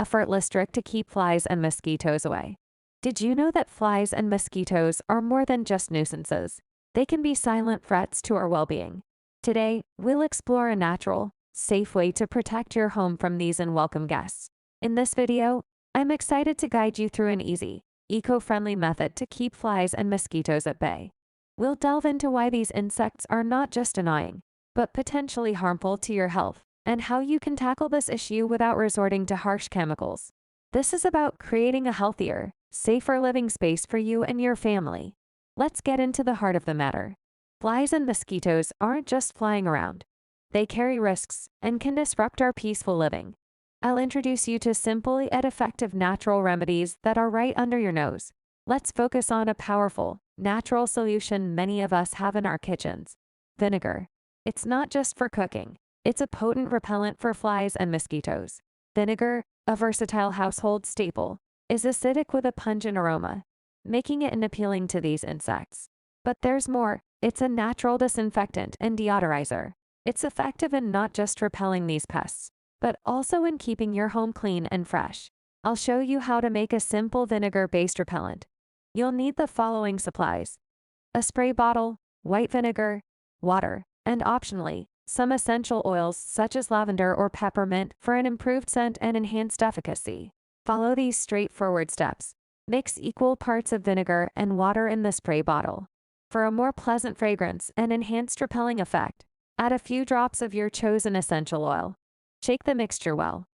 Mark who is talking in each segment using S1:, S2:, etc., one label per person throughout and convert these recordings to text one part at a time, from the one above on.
S1: Effortless trick to keep flies and mosquitoes away. Did you know that flies and mosquitoes are more than just nuisances? They can be silent threats to our well-being. Today, we'll explore a natural, safe way to protect your home from these unwelcome guests. In this video, I'm excited to guide you through an easy, eco-friendly method to keep flies and mosquitoes at bay. We'll delve into why these insects are not just annoying, but potentially harmful to your health, and how you can tackle this issue without resorting to harsh chemicals. This is about creating a healthier, safer living space for you and your family. Let's get into the heart of the matter. Flies and mosquitoes aren't just flying around. They carry risks and can disrupt our peaceful living. I'll introduce you to simple yet effective natural remedies that are right under your nose. Let's focus on a powerful, natural solution many of us have in our kitchens: vinegar. It's not just for cooking. It's a potent repellent for flies and mosquitoes. Vinegar, a versatile household staple, is acidic with a pungent aroma, making it unappealing to these insects. But there's more. It's a natural disinfectant and deodorizer. It's effective in not just repelling these pests, but also in keeping your home clean and fresh. I'll show you how to make a simple vinegar-based repellent. You'll need the following supplies: a spray bottle, white vinegar, water, and optionally, some essential oils such as lavender or peppermint for an improved scent and enhanced efficacy. Follow these straightforward steps. Mix equal parts of vinegar and water in the spray bottle. For a more pleasant fragrance and enhanced repelling effect, add a few drops of your chosen essential oil. Shake the mixture well.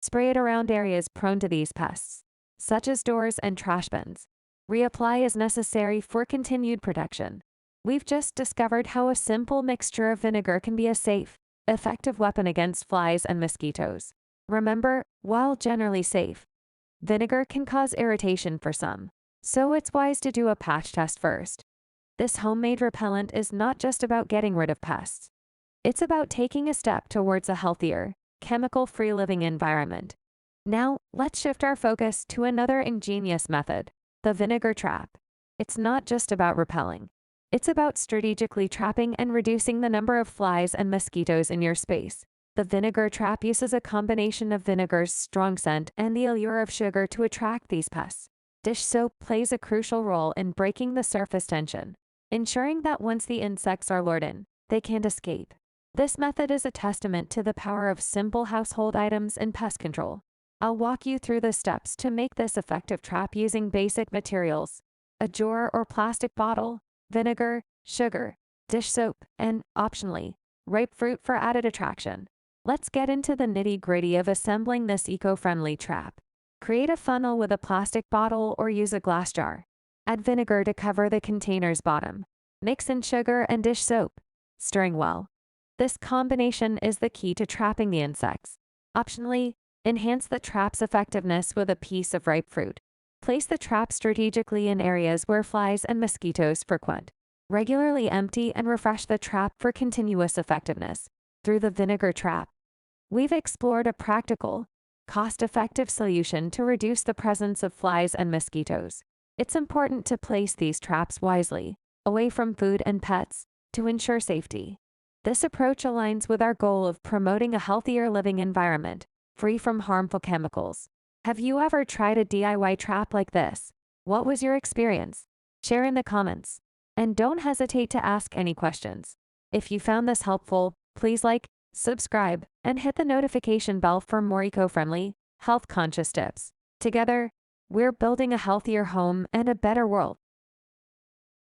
S1: Spray it around areas prone to these pests, such as doors and trash bins. Reapply as necessary for continued protection. We've just discovered how a simple mixture of vinegar can be a safe, effective weapon against flies and mosquitoes. Remember, while generally safe, vinegar can cause irritation for some, so it's wise to do a patch test first. This homemade repellent is not just about getting rid of pests. It's about taking a step towards a healthier, chemical-free living environment. Now, let's shift our focus to another ingenious method: the vinegar trap. It's not just about repelling. It's about strategically trapping and reducing the number of flies and mosquitoes in your space. The vinegar trap uses a combination of vinegar's strong scent and the allure of sugar to attract these pests. Dish soap plays a crucial role in breaking the surface tension, ensuring that once the insects are lured in, they can't escape. This method is a testament to the power of simple household items in pest control. I'll walk you through the steps to make this effective trap using basic materials: a jar or plastic bottle, vinegar, sugar, dish soap, and, optionally, ripe fruit for added attraction. Let's get into the nitty-gritty of assembling this eco-friendly trap. Create a funnel with a plastic bottle or use a glass jar. Add vinegar to cover the container's bottom. Mix in sugar and dish soap, stirring well. This combination is the key to trapping the insects. Optionally, enhance the trap's effectiveness with a piece of ripe fruit. Place the trap strategically in areas where flies and mosquitoes frequent. Regularly empty and refresh the trap for continuous effectiveness. Through the vinegar trap, we've explored a practical, cost-effective solution to reduce the presence of flies and mosquitoes. It's important to place these traps wisely, away from food and pets, to ensure safety. This approach aligns with our goal of promoting a healthier living environment, free from harmful chemicals. Have you ever tried a DIY trap like this? What was your experience? Share in the comments. And don't hesitate to ask any questions. If you found this helpful, please like, subscribe, and hit the notification bell for more eco-friendly, health-conscious tips. Together, we're building a healthier home and a better world.